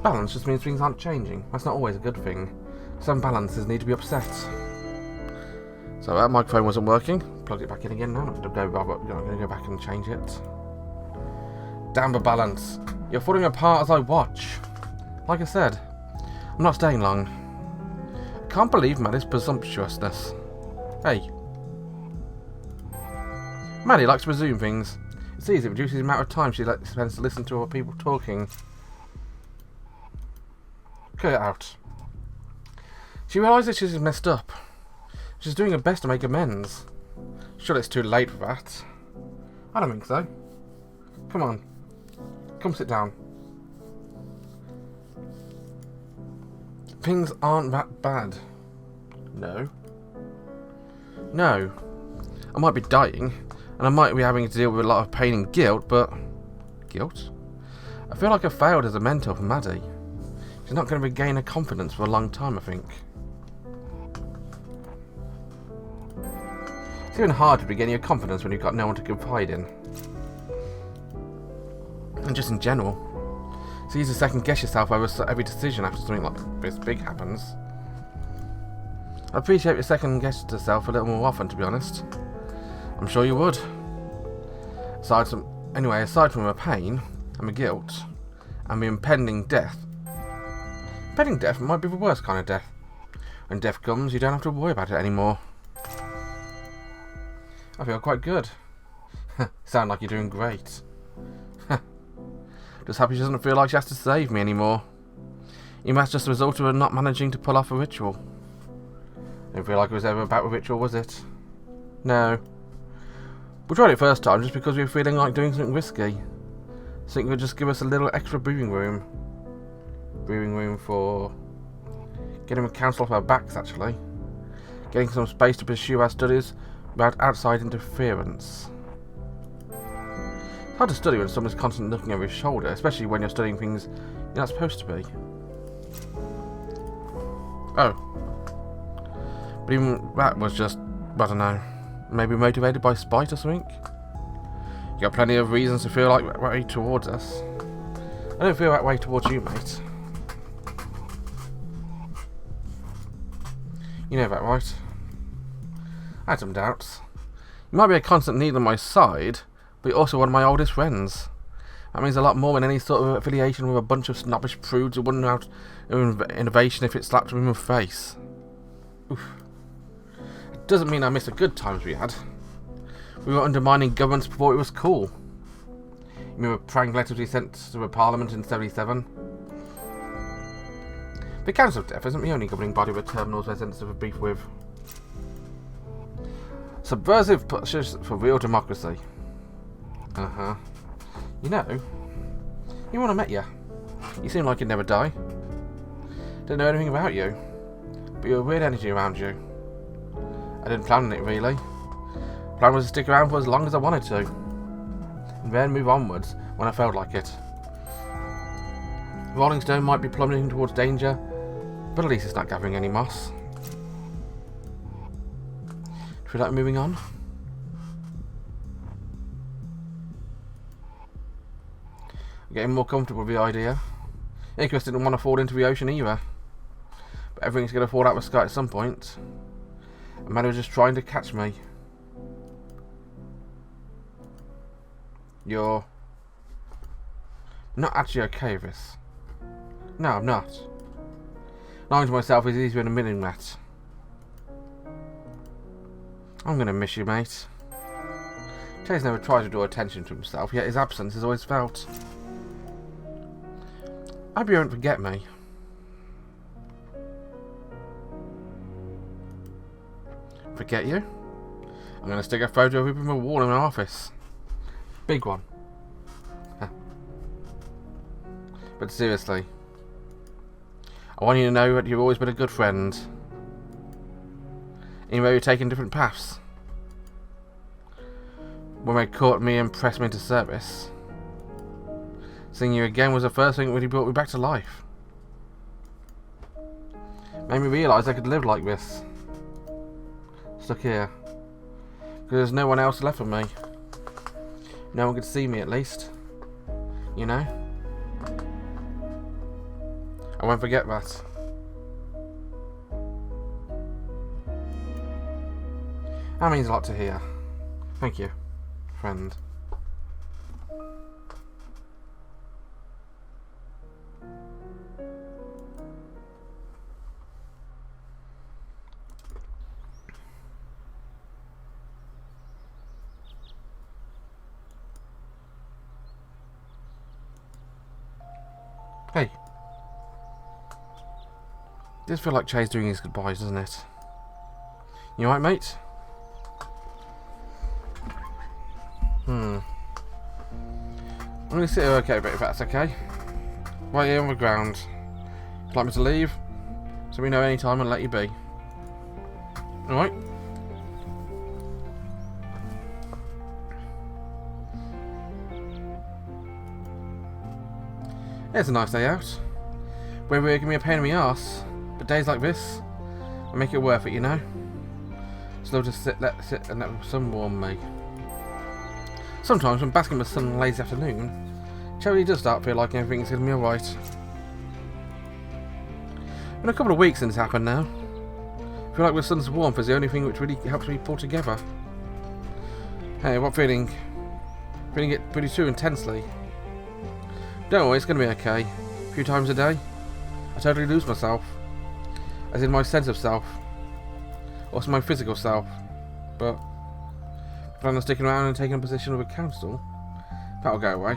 Balance just means things aren't changing. That's not always a good thing. Some balances need to be upset. So that microphone wasn't working. Plugged it back in again now. I'm going to go back and change it. Damn the balance. You're falling apart as I watch. Like I said, I'm not staying long. I can't believe Maddie's presumptuousness. Hey. Maddie likes to resume things. It's easy, it reduces the amount of time she spends to listen to other people talking. Cut it out. She realises she's messed up. She's doing her best to make amends. Surely it's too late for that. I don't think so. Come on. Come sit down. Things aren't that bad. No. No. I might be dying, and I might be having to deal with a lot of pain and guilt, but... Guilt? I feel like I failed as a mentor for Maddie. She's not going to regain her confidence for a long time, I think. It's even hard to regain your confidence when you've got no one to confide in. And just in general. It's easy to second guess yourself over every decision after something like this big happens. I appreciate your second guess yourself a little more often, to be honest. I'm sure you would. Aside from the pain and the guilt and the impending death. Impending death might be the worst kind of death. When death comes, you don't have to worry about it anymore. I feel quite good. Sound like you're doing great. Just happy she doesn't feel like she has to save me anymore. Even that's just a result of her not managing to pull off a ritual. Didn't feel like it was ever about a ritual, was it? No. We tried it first time just because we were feeling like doing something risky. Something that would just give us a little extra breathing room. Breathing room for getting a counsel off our backs, actually. Getting some space to pursue our studies without outside interference. It's hard to study when someone's constantly looking over your shoulder, especially when you're studying things you're not supposed to be. Oh. But even that was just, I don't know, maybe motivated by spite or something? You got plenty of reasons to feel like that way towards us. I don't feel that way towards you, mate. You know that, right? I had some doubts. You might be a constant need on my side, but you're also one of my oldest friends. That means a lot more than any sort of affiliation with a bunch of snobbish prudes who wouldn't know innovation if it slapped them in the face. Oof. It doesn't mean I miss the good times we had. We were undermining governments before it was cool. Remember prank letters we sent to the Parliament in 77? The Council of Death isn't the only governing body with terminals residents have a beef with. Subversive pushes for real democracy. Uh-huh. You know, even when I met you, you seemed like you'd never die. Didn't know anything about you, but you had a weird energy around you. I didn't plan on it, really. The plan was to stick around for as long as I wanted to, and then move onwards when I felt like it. Rolling Stone might be plummeting towards danger, but at least it's not gathering any moss. Do you like moving on? I'm getting more comfortable with the idea. Icarus didn't want to fall into the ocean either, but everything's going to fall out of the sky at some point. And man was just trying to catch me. You're not actually okay with this. No, I'm not. Lying to myself is easier than admitting that. I'm going to miss you, mate. Chase never tried to draw attention to himself, yet his absence is always felt. I hope you won't forget me. Forget you? I'm going to stick a photo of you on the wall in my office. Big one. But seriously, I want you to know that you've always been a good friend. Even though you've taken different paths. When they caught me and pressed me into service, seeing you again was the first thing that really brought me back to life. Made me realise I could live like this. Stuck here. Because there's no one else left for me. No one could see me, at least. You know? I won't forget that. That means a lot to hear. Thank you, friend. Hey. Does feel like Che's doing his goodbyes, doesn't it? You alright, mate? I'm going to sit here okay, but if that's okay. Right here on the ground. Would you like me to leave? So we know any time and let you be. Alright? It's a nice day out. Weather can be a pain in the arse, but days like this will make it worth it, you know? So they'll just sit and let the sun warm me. Sometimes when basking in the sun on a lazy afternoon, it really does start to feel like everything's going to be alright. Been a couple of weeks since it's happened now. I feel like the sun's warmth is the only thing which really helps me pull together. Hey, what feeling? Feeling it pretty too intensely. Don't worry, it's going to be okay. A few times a day, I totally lose myself. As in my sense of self. Also my physical self. But if I'm sticking around and taking a position with a council, that'll go away.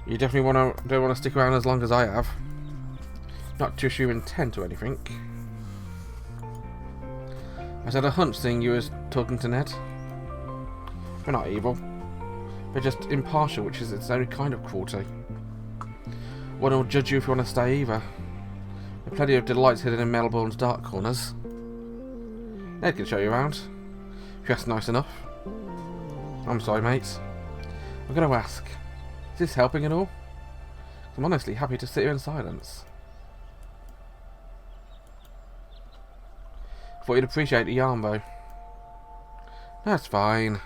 You definitely don't want to stick around as long as I have. Not to issue intent or anything. I had a hunch seeing you as talking to Ned. They're not evil. They're just impartial, which is its own kind of cruelty. One will judge you if you want to stay either. There are plenty of delights hidden in Melbourne's dark corners. Ned can show you around, if you ask nice enough. I'm sorry, mate. I'm going to ask, is this helping at all? I'm honestly happy to sit here in silence. I thought you'd appreciate the yarn, though. That's fine.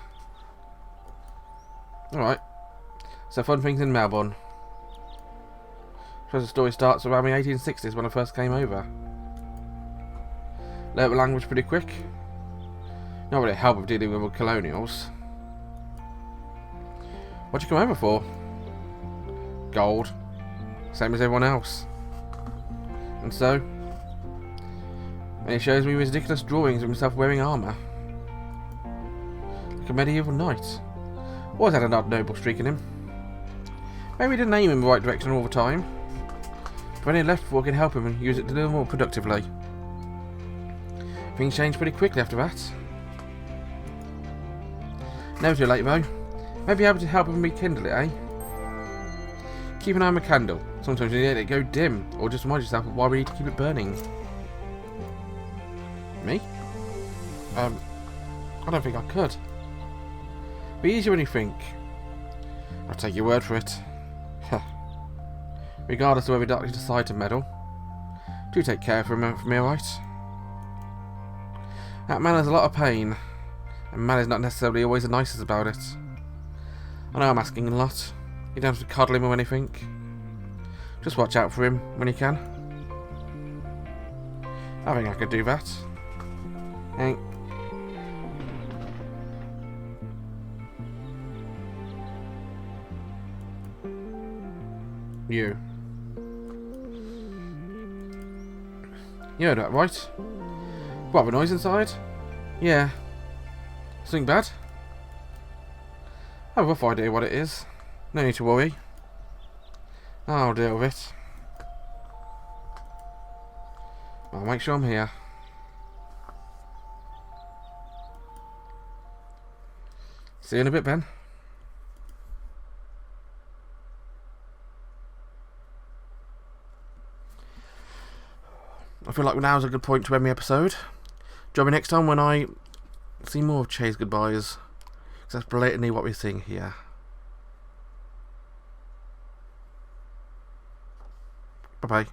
Alright. So fun things in Melbourne. I suppose the story starts around the 1860s when I first came over. Learned the language pretty quick. Not really help with dealing with colonials. What'd you come over for? Gold. Same as everyone else. And so? And he shows me ridiculous drawings of himself wearing armour. Like a medieval knight. Always had an odd noble streak in him. Maybe he didn't aim in the right direction all the time. But when he left, we can help him and use it to do more productively. Things changed pretty quickly after that. Never too late though. Maybe able to help him rekindle it, eh? Keep an eye on the candle. Sometimes you let it go dim, or just remind yourself of why we need to keep it burning. Me? I don't think I could. Be easier when you think. I'll take your word for it. Regardless of whether doctors decide to meddle, do take care of him for me, alright? That man has a lot of pain, and man is not necessarily always the nicest about it. I know I'm asking a lot. You don't have to cuddle him or anything. Just watch out for him when you can. I think I could do that. Hey. You. You heard that, right? What, the noise inside? Yeah. Something bad? I have a rough idea what it is. No need to worry. I'll deal with it. I'll make sure I'm here. See you in a bit, Ben. I feel like now's a good point to end the episode. Join me next time when I see more of Che's goodbyes. Because that's blatantly what we're seeing here. Bye-bye.